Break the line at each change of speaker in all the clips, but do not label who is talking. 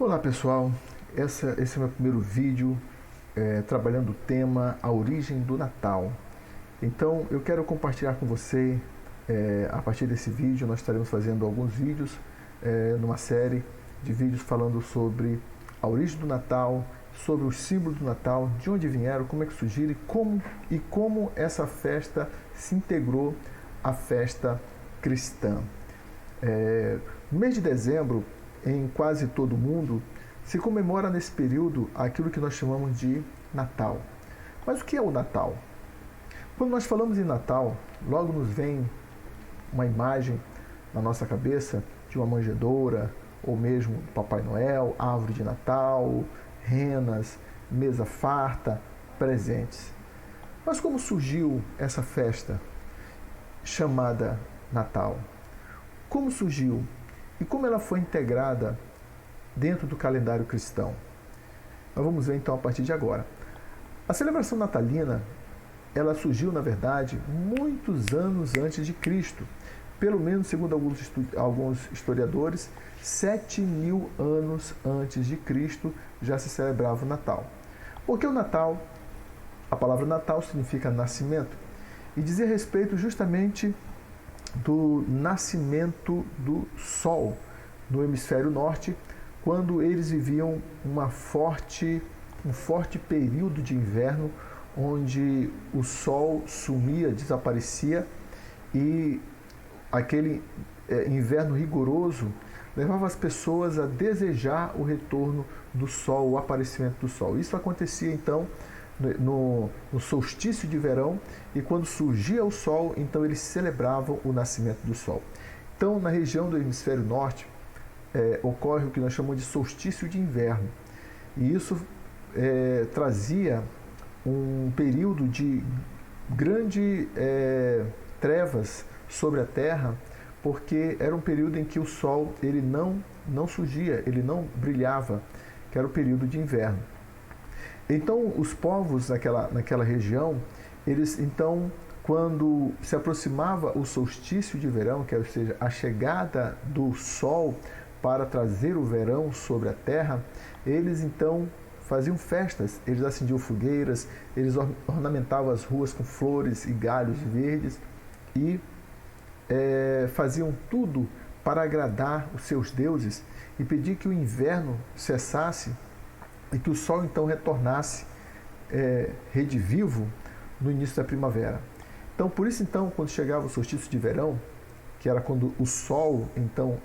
Olá pessoal, esse é o meu primeiro vídeo trabalhando o tema A Origem do Natal. Então eu quero compartilhar com você, a partir desse vídeo nós estaremos fazendo alguns vídeos numa série de vídeos falando sobre a origem do Natal, sobre os símbolos do Natal, de onde vieram, como é que surgiram e como essa festa se integrou à festa cristã. No mês de dezembro, em quase todo o mundo, se comemora nesse período aquilo que nós chamamos de Natal. Mas o que é o Natal? Quando nós falamos em Natal, logo nos vem uma imagem na nossa cabeça de uma manjedoura, ou mesmo Papai Noel, árvore de Natal, renas, mesa farta, presentes. Mas como surgiu essa festa chamada Natal? Como surgiu e como ela foi integrada dentro do calendário cristão? Nós vamos ver então a partir de agora. A celebração natalina, ela surgiu, na verdade, muitos anos antes de Cristo. Pelo menos, segundo alguns historiadores, 7.000 anos antes de Cristo já se celebrava o Natal. Porque o Natal, a palavra Natal significa nascimento, e dizia respeito justamente do nascimento do Sol no hemisfério norte, quando eles viviam um forte período de inverno, onde o Sol sumia, desaparecia, e aquele inverno rigoroso levava as pessoas a desejar o retorno do Sol, o aparecimento do Sol. Isso acontecia então no solstício de verão, e quando surgia o Sol, então eles celebravam o nascimento do Sol. Então, na região do hemisfério norte, ocorre o que nós chamamos de solstício de inverno, e isso trazia um período de grande trevas sobre a Terra, porque era um período em que o Sol ele não surgia, ele não brilhava, que era o período de inverno. Então, os povos naquela região, eles então, quando se aproximava o solstício de verão, que é, ou seja, a chegada do Sol para trazer o verão sobre a Terra, eles então faziam festas, eles acendiam fogueiras, eles ornamentavam as ruas com flores e galhos verdes e faziam tudo para agradar os seus deuses e pedir que o inverno cessasse e que o Sol então retornasse redivivo no início da primavera. Então, por isso então, quando chegava o solstício de verão, que era quando o Sol então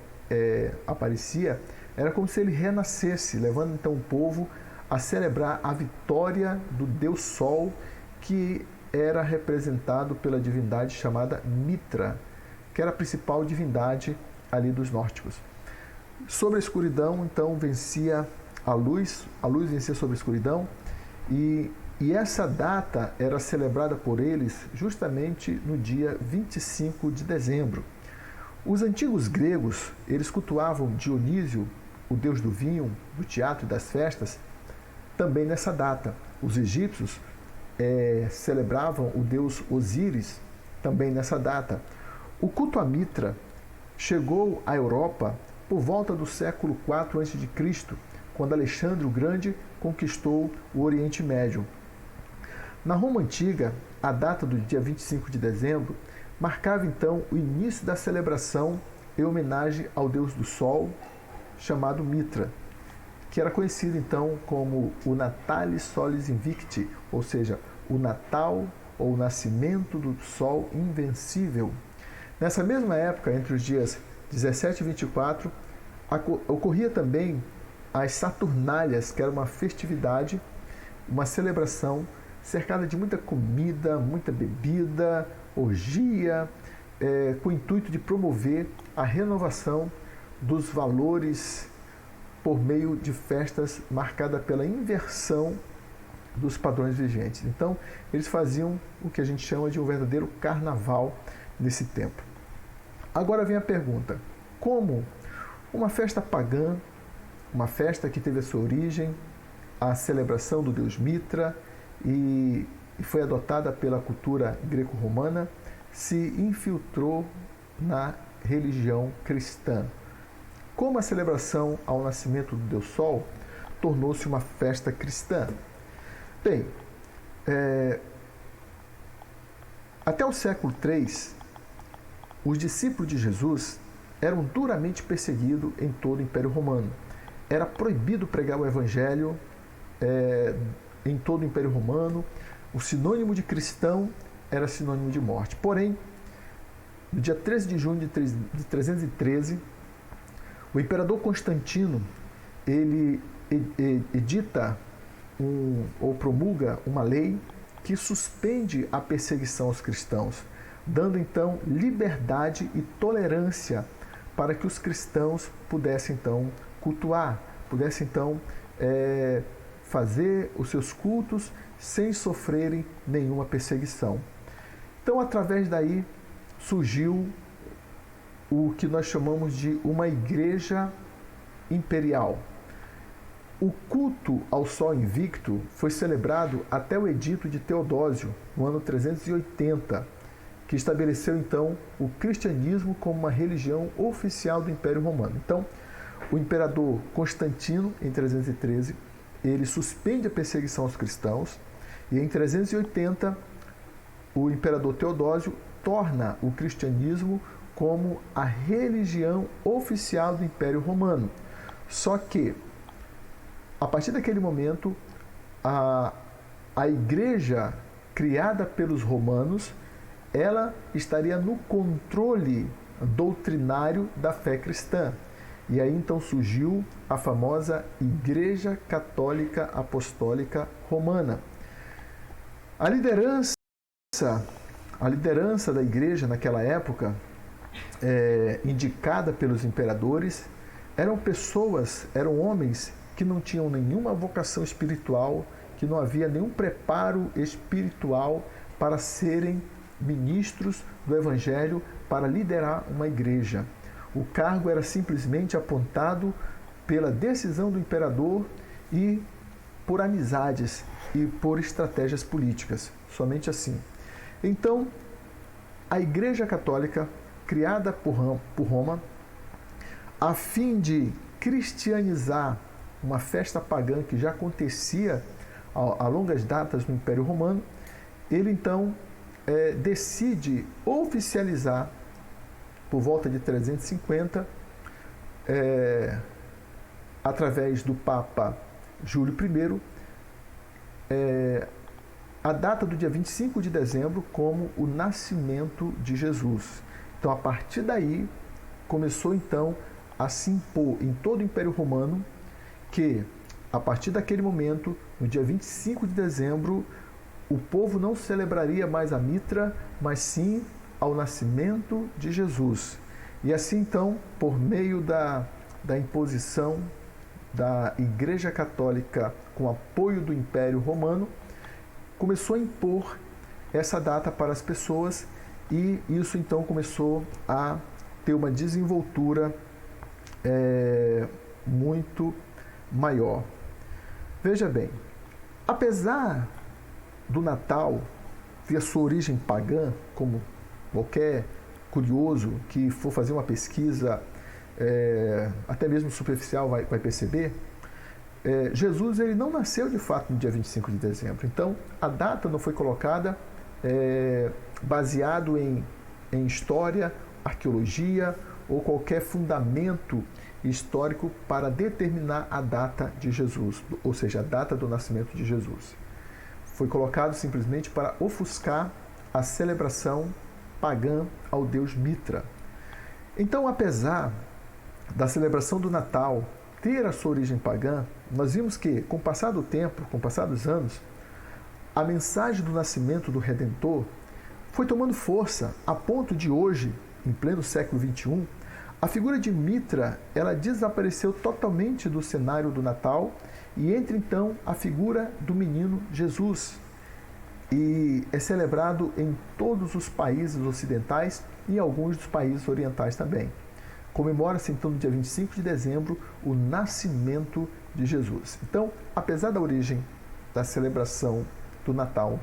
aparecia, era como se ele renascesse, levando então o povo a celebrar a vitória do Deus Sol, que era representado pela divindade chamada Mitra, que era a principal divindade ali dos nórdicos. Sobre a escuridão, então, vencia a luz vencia sobre a escuridão, e essa data era celebrada por eles justamente no dia 25 de dezembro. Os antigos gregos, eles cultuavam Dionísio, o deus do vinho, do teatro e das festas, também nessa data. Os egípcios celebravam o deus Osíris também nessa data. O culto a Mitra chegou à Europa por volta do século IV a.C., quando Alexandre o Grande conquistou o Oriente Médio. Na Roma Antiga, a data do dia 25 de dezembro marcava então o início da celebração em homenagem ao deus do Sol, chamado Mitra, que era conhecido então como o Natalis Solis Invicti, ou seja, o Natal ou o nascimento do Sol invencível. Nessa mesma época, entre os dias 17 e 24, ocorria também as Saturnálias, que era uma festividade, uma celebração cercada de muita comida, muita bebida, orgia, com o intuito de promover a renovação dos valores por meio de festas marcada pela inversão dos padrões vigentes. Então, eles faziam o que a gente chama de um verdadeiro carnaval nesse tempo. Agora vem a pergunta: como uma festa pagã, uma festa que teve a sua origem, a celebração do deus Mitra, e foi adotada pela cultura greco-romana, se infiltrou na religião cristã? como a celebração ao nascimento do Deus Sol tornou-se uma festa cristã? Bem, até o século III, os discípulos de Jesus eram duramente perseguidos em todo o Império Romano. Era proibido pregar o Evangelho em todo o Império Romano. O sinônimo de cristão era sinônimo de morte. Porém, no dia 13 de junho de 313, o imperador Constantino, ele edita ou promulga uma lei que suspende a perseguição aos cristãos, dando então liberdade e tolerância para que os cristãos pudessem então cultuar, pudessem então fazer os seus cultos sem sofrerem nenhuma perseguição. Então, através daí, surgiu o que nós chamamos de uma igreja imperial. O culto ao Sol Invicto foi celebrado até o edito de Teodósio, no ano 380, que estabeleceu então o cristianismo como uma religião oficial do Império Romano. Então, o imperador Constantino, em 313, ele suspende a perseguição aos cristãos, e em 380, o imperador Teodósio torna o cristianismo como a religião oficial do Império Romano. Só que, a partir daquele momento, a igreja criada pelos romanos, ela estaria no controle doutrinário da fé cristã. E aí então surgiu a famosa Igreja Católica Apostólica Romana. A liderança da igreja naquela época, indicada pelos imperadores, eram homens que não tinham nenhuma vocação espiritual, que não havia nenhum preparo espiritual para serem ministros do Evangelho, para liderar uma igreja. O cargo era simplesmente apontado pela decisão do imperador e por amizades e por estratégias políticas, somente assim. Então, a Igreja Católica, criada por Roma, a fim de cristianizar uma festa pagã que já acontecia a longas datas no Império Romano, ele então decide oficializar, por volta de 350, através do Papa Júlio I, a data do dia 25 de dezembro como o nascimento de Jesus. Então, a partir daí, começou então a se impor em todo o Império Romano que, a partir daquele momento, no dia 25 de dezembro, o povo não celebraria mais a mitra, mas sim ao nascimento de Jesus. E assim então, por meio da imposição da Igreja Católica com apoio do Império Romano, começou a impor essa data para as pessoas, e isso então começou a ter uma desenvoltura muito maior. Veja bem, apesar do Natal ter a sua origem pagã, como qualquer curioso que for fazer uma pesquisa, até mesmo superficial, vai perceber, Jesus ele não nasceu de fato no dia 25 de dezembro. Então, a data não foi colocada baseado em história, arqueologia ou qualquer fundamento histórico para determinar a data de Jesus, ou seja, a data do nascimento de Jesus. Foi colocado simplesmente para ofuscar a celebração pagã ao deus Mitra. Então, apesar da celebração do Natal ter a sua origem pagã, nós vimos que, com o passar do tempo, com o passar dos anos, a mensagem do nascimento do Redentor foi tomando força a ponto de hoje, em pleno século XXI, a figura de Mitra ela desapareceu totalmente do cenário do Natal e entra então a figura do menino Jesus. E é celebrado em todos os países ocidentais e em alguns dos países orientais também. Comemora-se então no dia 25 de dezembro o nascimento de Jesus. Então, apesar da origem da celebração do Natal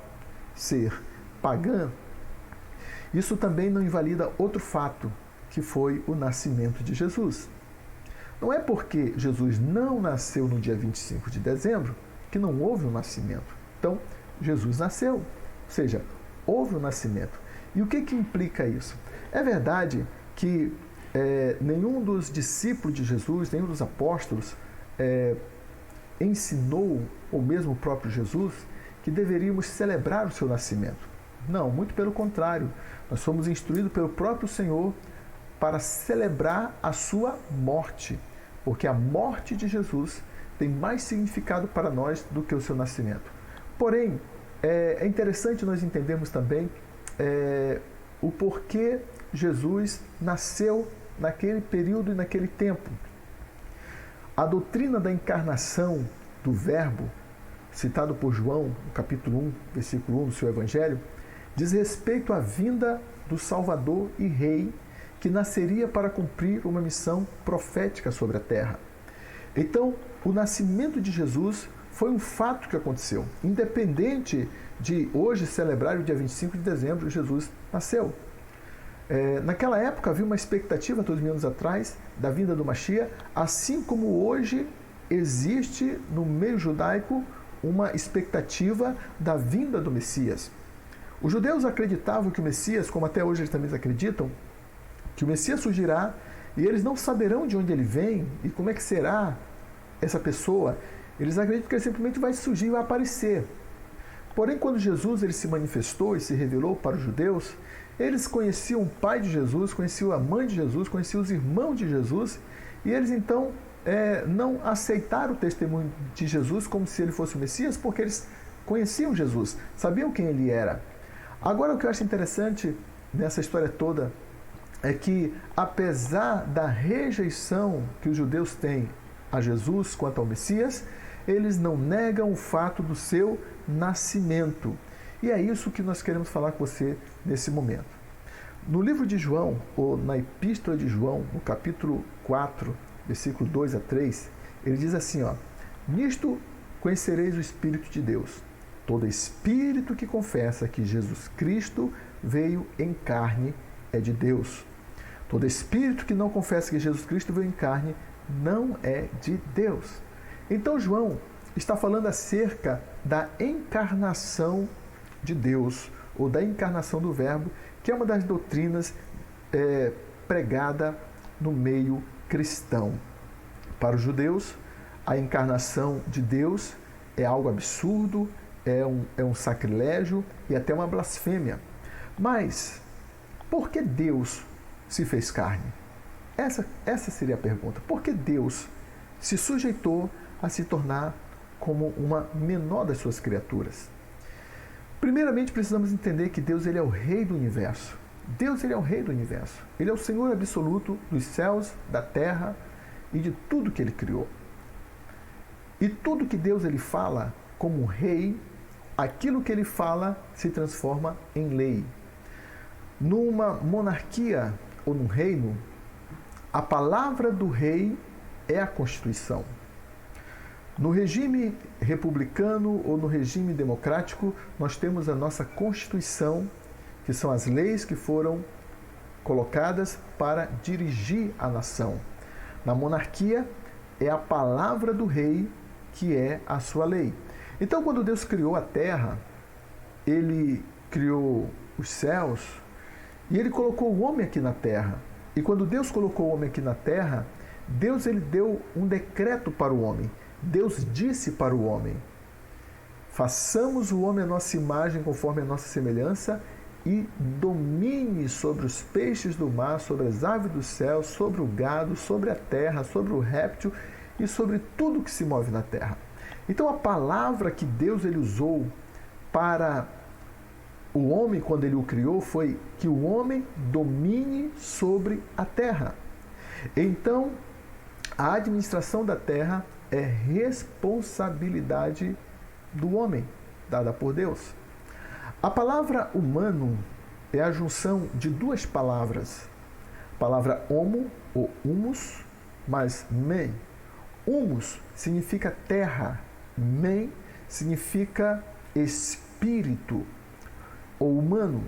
ser pagã, isso também não invalida outro fato, que foi o nascimento de Jesus. Não é porque Jesus não nasceu no dia 25 de dezembro que não houve um nascimento. Então, Jesus nasceu, ou seja, houve um nascimento. E o que implica isso? É verdade que nenhum dos discípulos de Jesus, nenhum dos apóstolos ensinou, ou mesmo o próprio Jesus, que deveríamos celebrar o seu nascimento. Não, muito pelo contrário. Nós fomos instruídos pelo próprio Senhor para celebrar a sua morte, porque a morte de Jesus tem mais significado para nós do que o seu nascimento. Porém, é interessante nós entendermos também o porquê Jesus nasceu naquele período e naquele tempo. A doutrina da encarnação do Verbo, citado por João, no capítulo 1, versículo 1 do seu Evangelho, diz respeito à vinda do Salvador e Rei, que nasceria para cumprir uma missão profética sobre a terra. Então, o nascimento de Jesus foi um fato que aconteceu. Independente de hoje celebrar o dia 25 de dezembro, Jesus nasceu. Naquela época havia uma expectativa, 2000 anos atrás, da vinda do Mashiach, assim como hoje existe no meio judaico uma expectativa da vinda do Messias. Os judeus acreditavam que o Messias, como até hoje eles também acreditam, que o Messias surgirá e eles não saberão de onde ele vem e como é que será essa pessoa. Eles acreditam que ele simplesmente vai surgir e vai aparecer. Porém, quando Jesus ele se manifestou e se revelou para os judeus, eles conheciam o pai de Jesus, conheciam a mãe de Jesus, conheciam os irmãos de Jesus, e eles então não aceitaram o testemunho de Jesus como se ele fosse o Messias, porque eles conheciam Jesus, sabiam quem ele era. Agora, o que eu acho interessante nessa história toda é que, apesar da rejeição que os judeus têm a Jesus quanto ao Messias, eles não negam o fato do seu nascimento. E é isso que nós queremos falar com você nesse momento. No livro de João, ou na Epístola de João, no capítulo 4, versículo 2 a 3, ele diz assim, nisto conhecereis o Espírito de Deus. Todo espírito que confessa que Jesus Cristo veio em carne é de Deus. Todo espírito que não confessa que Jesus Cristo veio em carne não é de Deus. Então João está falando acerca da encarnação de Deus, ou da encarnação do Verbo, que é uma das doutrinas pregada no meio cristão. Para os judeus, a encarnação de Deus é algo absurdo, é um sacrilégio e até uma blasfêmia. Mas, por que Deus se fez carne? Essa seria a pergunta. Por que Deus se sujeitou a se tornar como uma menor das suas criaturas? Primeiramente, precisamos entender que Deus ele é o Rei do Universo. Deus ele é o Rei do Universo. Ele é o Senhor absoluto dos céus, da terra e de tudo que Ele criou. E tudo que Deus ele fala como Rei, aquilo que Ele fala se transforma em lei. Numa monarquia ou num reino, a palavra do rei é a Constituição. No regime republicano ou no regime democrático, nós temos a nossa Constituição, que são as leis que foram colocadas para dirigir a nação. Na monarquia, é a palavra do rei que é a sua lei. Então, quando Deus criou a terra, Ele criou os céus e Ele colocou o homem aqui na terra. E quando Deus colocou o homem aqui na terra, Deus ele deu um decreto para o homem. Deus disse para o homem: façamos o homem à nossa imagem, conforme a nossa semelhança, e domine sobre os peixes do mar, sobre as aves do céu, sobre o gado, sobre a terra, sobre o réptil e sobre tudo que se move na terra. Então a palavra que Deus ele usou para o homem quando ele o criou foi que o homem domine sobre a terra. Então a administração da terra é responsabilidade do homem, dada por Deus. A palavra humano é a junção de duas palavras. A palavra homo, ou humus, mais men. Humus significa terra, men significa espírito, ou humano.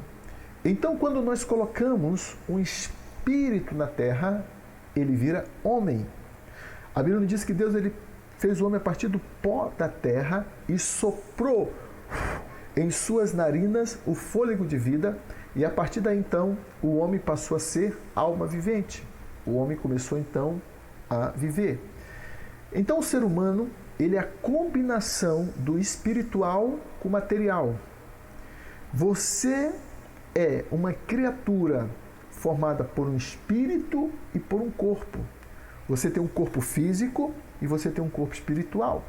Então, quando nós colocamos um espírito na terra, ele vira homem. A Bíblia nos diz que Deus ele fez o homem a partir do pó da terra e soprou em suas narinas o fôlego de vida, e a partir daí então o homem passou a ser alma vivente. O homem começou então a viver. Então o ser humano ele é a combinação do espiritual com o material. Você é uma criatura formada por um espírito e por um corpo. Você tem um corpo físico e você tem um corpo espiritual.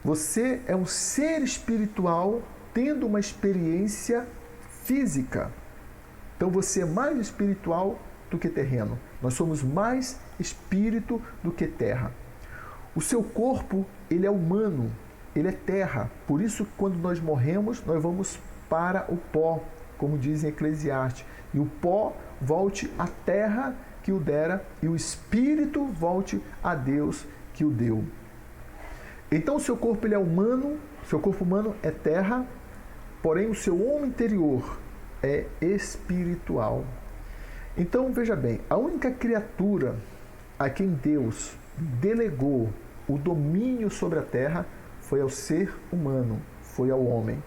Você é um ser espiritual tendo uma experiência física. Então você é mais espiritual do que terreno. Nós somos mais espírito do que terra. O seu corpo, ele é humano, ele é terra. Por isso, quando nós morremos, nós vamos para o pó, como diz em Eclesiastes. E o pó volte à terra que o dera, e o espírito volte a Deus que o deu. Então o seu corpo ele é humano, seu corpo humano é terra, porém o seu homem interior é espiritual. Então veja bem, a única criatura a quem Deus delegou o domínio sobre a terra foi ao ser humano, foi ao homem.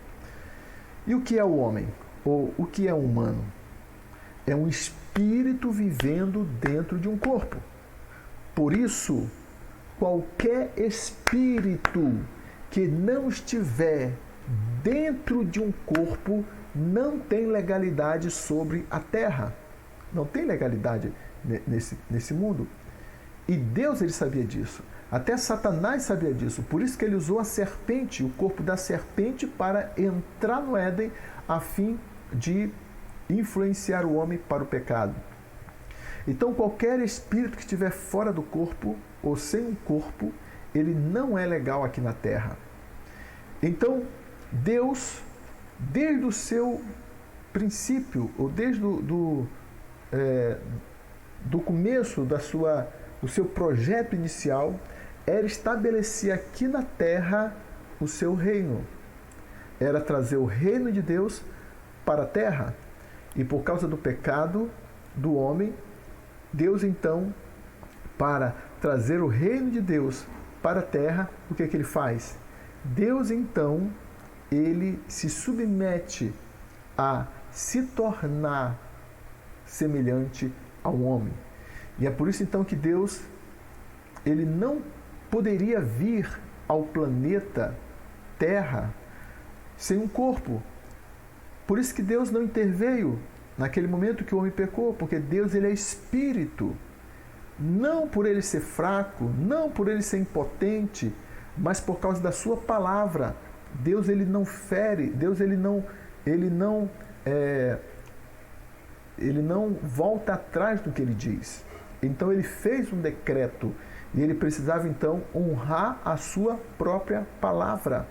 E o que é o homem? Ou o que é um humano? É um espírito vivendo dentro de um corpo. Por isso, qualquer espírito que não estiver dentro de um corpo não tem legalidade sobre a terra. Não tem legalidade nesse mundo. E Deus ele sabia disso. Até Satanás sabia disso. Por isso que ele usou a serpente, o corpo da serpente, para entrar no Éden a fim de influenciar o homem para o pecado. Então qualquer espírito que estiver fora do corpo ou sem um corpo, ele não é legal aqui na terra. Então Deus, desde o seu princípio, ou desde do começo do seu projeto inicial, era estabelecer aqui na terra o seu reino. Era trazer o reino de Deus para a terra. E por causa do pecado do homem, Deus então, para trazer o reino de Deus para a terra, o que é que ele faz? Deus então, ele se submete a se tornar semelhante ao homem. E é por isso então que Deus, ele não poderia vir ao planeta Terra sem um corpo. Por isso que Deus não interveio naquele momento que o homem pecou, porque Deus ele é espírito. Não por ele ser fraco, não por ele ser impotente, mas por causa da sua palavra. Deus ele não fere, Deus ele não volta atrás do que ele diz. Então ele fez um decreto e ele precisava então honrar a sua própria palavra.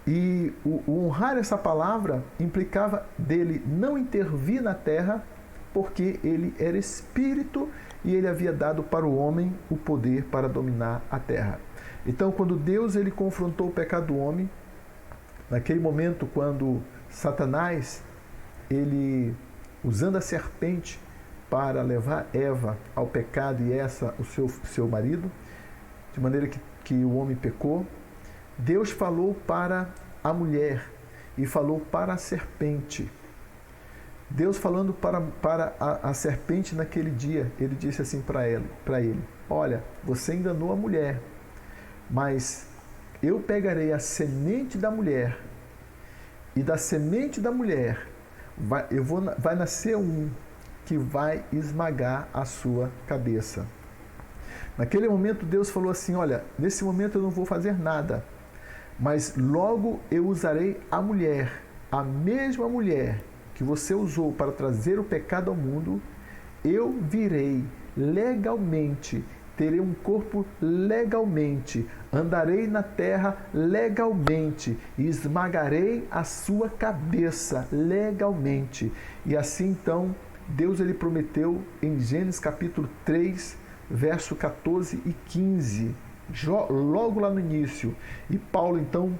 E o honrar essa palavra implicava dele não intervir na terra, porque ele era espírito e ele havia dado para o homem o poder para dominar a terra. Então, quando Deus ele confrontou o pecado do homem, naquele momento quando Satanás, ele usando a serpente para levar Eva ao pecado e o seu marido, de maneira que o homem pecou, Deus falou para a mulher e falou para a serpente. Deus falando para a serpente naquele dia, ele disse assim para ele: olha, você enganou a mulher, mas eu pegarei a semente da mulher, e da semente da mulher vai nascer um que vai esmagar a sua cabeça. Naquele momento Deus falou assim: olha, nesse momento eu não vou fazer nada, mas logo eu usarei a mulher, a mesma mulher que você usou para trazer o pecado ao mundo, eu virei legalmente, terei um corpo legalmente, andarei na terra legalmente e esmagarei a sua cabeça legalmente. E assim então Deus ele prometeu em Gênesis capítulo 3, verso 14 e 15, logo lá no início. E Paulo então,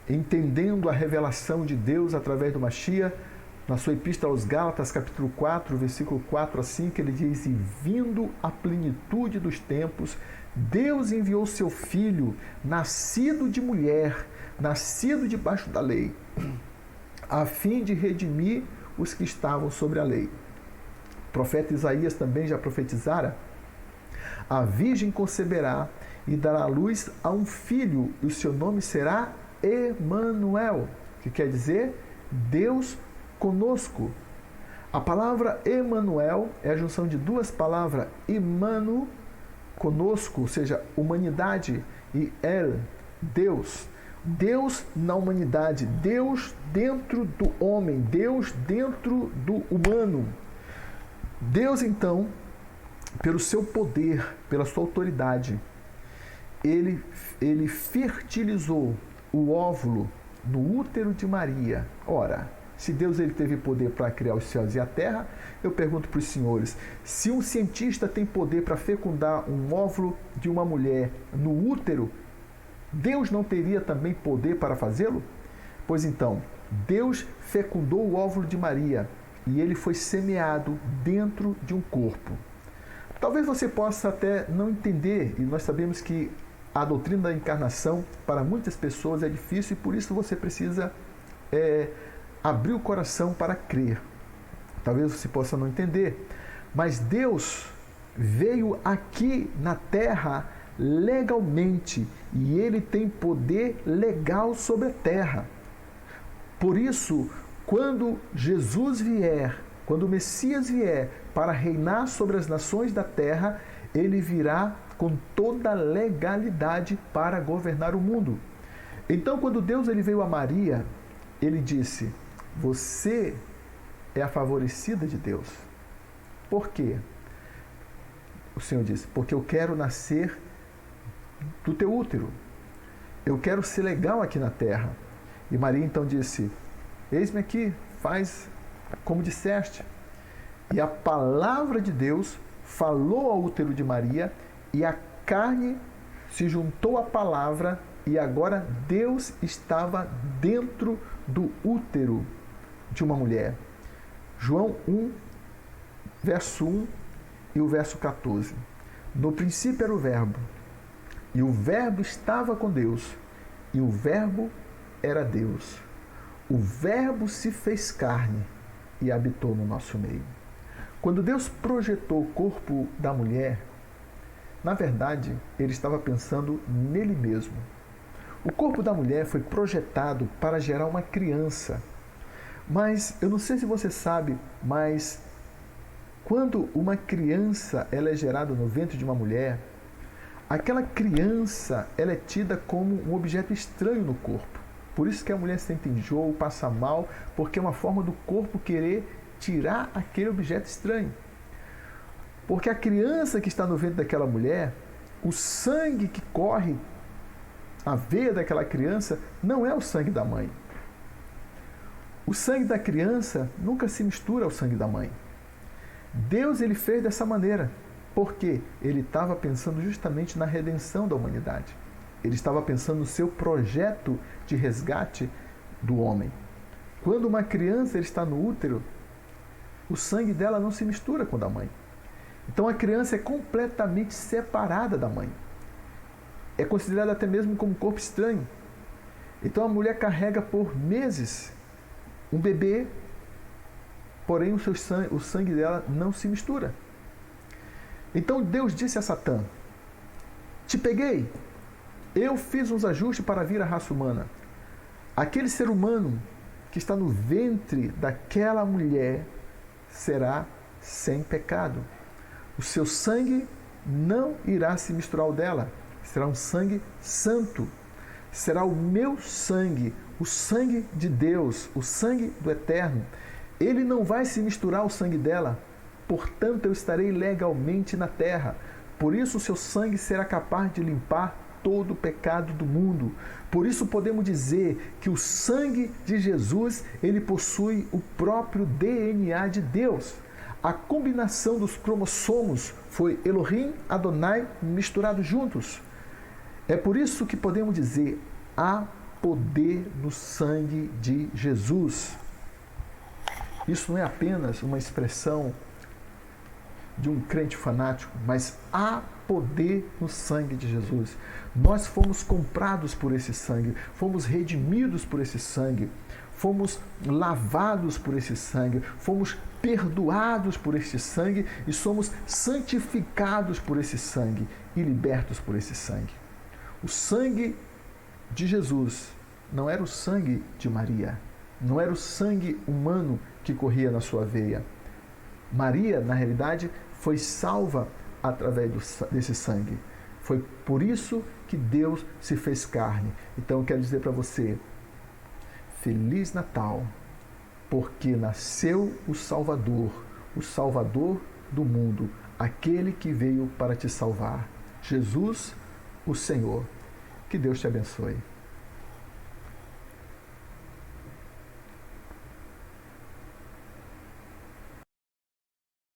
entendendo a revelação de Deus através do Mashiach, na sua epístola aos Gálatas, capítulo 4, versículo 4 a 5, ele diz: e vindo a plenitude dos tempos, Deus enviou seu Filho, nascido de mulher, nascido debaixo da lei, a fim de redimir os que estavam sobre a lei. O profeta Isaías também já profetizara: a virgem conceberá e dará à luz a um filho, e o seu nome será Emanuel, que quer dizer Deus conosco. A palavra Emanuel é a junção de duas palavras, Emanu, conosco, ou seja, humanidade, e El, Deus. Deus na humanidade, Deus dentro do homem, Deus dentro do humano. Deus, então, pelo seu poder, pela sua autoridade, ele fertilizou o óvulo no útero de Maria. Ora, se Deus ele teve poder para criar os céus e a terra, eu pergunto para os senhores, se um cientista tem poder para fecundar um óvulo de uma mulher no útero, Deus não teria também poder para fazê-lo? Pois então, Deus fecundou o óvulo de Maria e ele foi semeado dentro de um corpo. Talvez você possa até não entender, e nós sabemos que a doutrina da encarnação para muitas pessoas é difícil e por isso você precisa abrir o coração para crer. Talvez você possa não entender, mas Deus veio aqui na terra legalmente e ele tem poder legal sobre a terra. Por isso, quando Jesus vier, quando o Messias vier para reinar sobre as nações da terra, ele virá com toda a legalidade para governar o mundo. Então, quando Deus ele veio a Maria, ele disse: você é a favorecida de Deus. Por quê? O Senhor disse: porque eu quero nascer do teu útero. Eu quero ser legal aqui na terra. E Maria então disse: eis-me aqui, faz como disseste. E a palavra de Deus falou ao útero de Maria e a carne se juntou à palavra e agora Deus estava dentro do útero de uma mulher. João 1, verso 1 e o verso 14. No princípio era o Verbo, e o Verbo estava com Deus, e o Verbo era Deus. O Verbo se fez carne e habitou no nosso meio. Quando Deus projetou o corpo da mulher, na verdade, ele estava pensando nele mesmo. O corpo da mulher foi projetado para gerar uma criança. Mas, eu não sei se você sabe, mas quando uma criança ela é gerada no ventre de uma mulher, aquela criança ela é tida como um objeto estranho no corpo. Por isso que a mulher sente enjoo, passa mal, porque é uma forma do corpo querer tirar aquele objeto estranho. Porque a criança que está no ventre daquela mulher, o sangue que corre, a veia daquela criança, não é o sangue da mãe. O sangue da criança nunca se mistura ao sangue da mãe. Deus ele fez dessa maneira, porque ele estava pensando justamente na redenção da humanidade. Ele estava pensando no seu projeto de resgate do homem. Quando uma criança está no útero, o sangue dela não se mistura com o da mãe. Então a criança é completamente separada da mãe. É considerada até mesmo como um corpo estranho. Então a mulher carrega por meses um bebê, porém o sangue dela não se mistura. Então Deus disse a Satã: te peguei, eu fiz uns ajustes para vir a raça humana. Aquele ser humano que está no ventre daquela mulher será sem pecado. O seu sangue não irá se misturar ao dela. Será um sangue santo. Será o meu sangue, o sangue de Deus, o sangue do Eterno. Ele não vai se misturar ao sangue dela. Portanto, eu estarei legalmente na terra. Por isso, o seu sangue será capaz de limpar todo o pecado do mundo. Por isso podemos dizer que o sangue de Jesus, ele possui o próprio DNA de Deus. A combinação dos cromossomos foi Elohim, Adonai misturados juntos. É por isso que podemos dizer: há poder no sangue de Jesus. Isso não é apenas uma expressão de um crente fanático, mas há poder no sangue de Jesus. Nós fomos comprados por esse sangue, fomos redimidos por esse sangue, fomos lavados por esse sangue, fomos perdoados por este sangue e somos santificados por esse sangue e libertos por esse sangue. O sangue de Jesus não era o sangue de Maria, não era o sangue humano que corria na sua veia. Maria, na realidade, foi salva através desse sangue. Foi por isso que Deus se fez carne. Então eu quero dizer para você, Feliz Natal, porque nasceu o Salvador do mundo, aquele que veio para te salvar, Jesus, o Senhor. Que Deus te abençoe.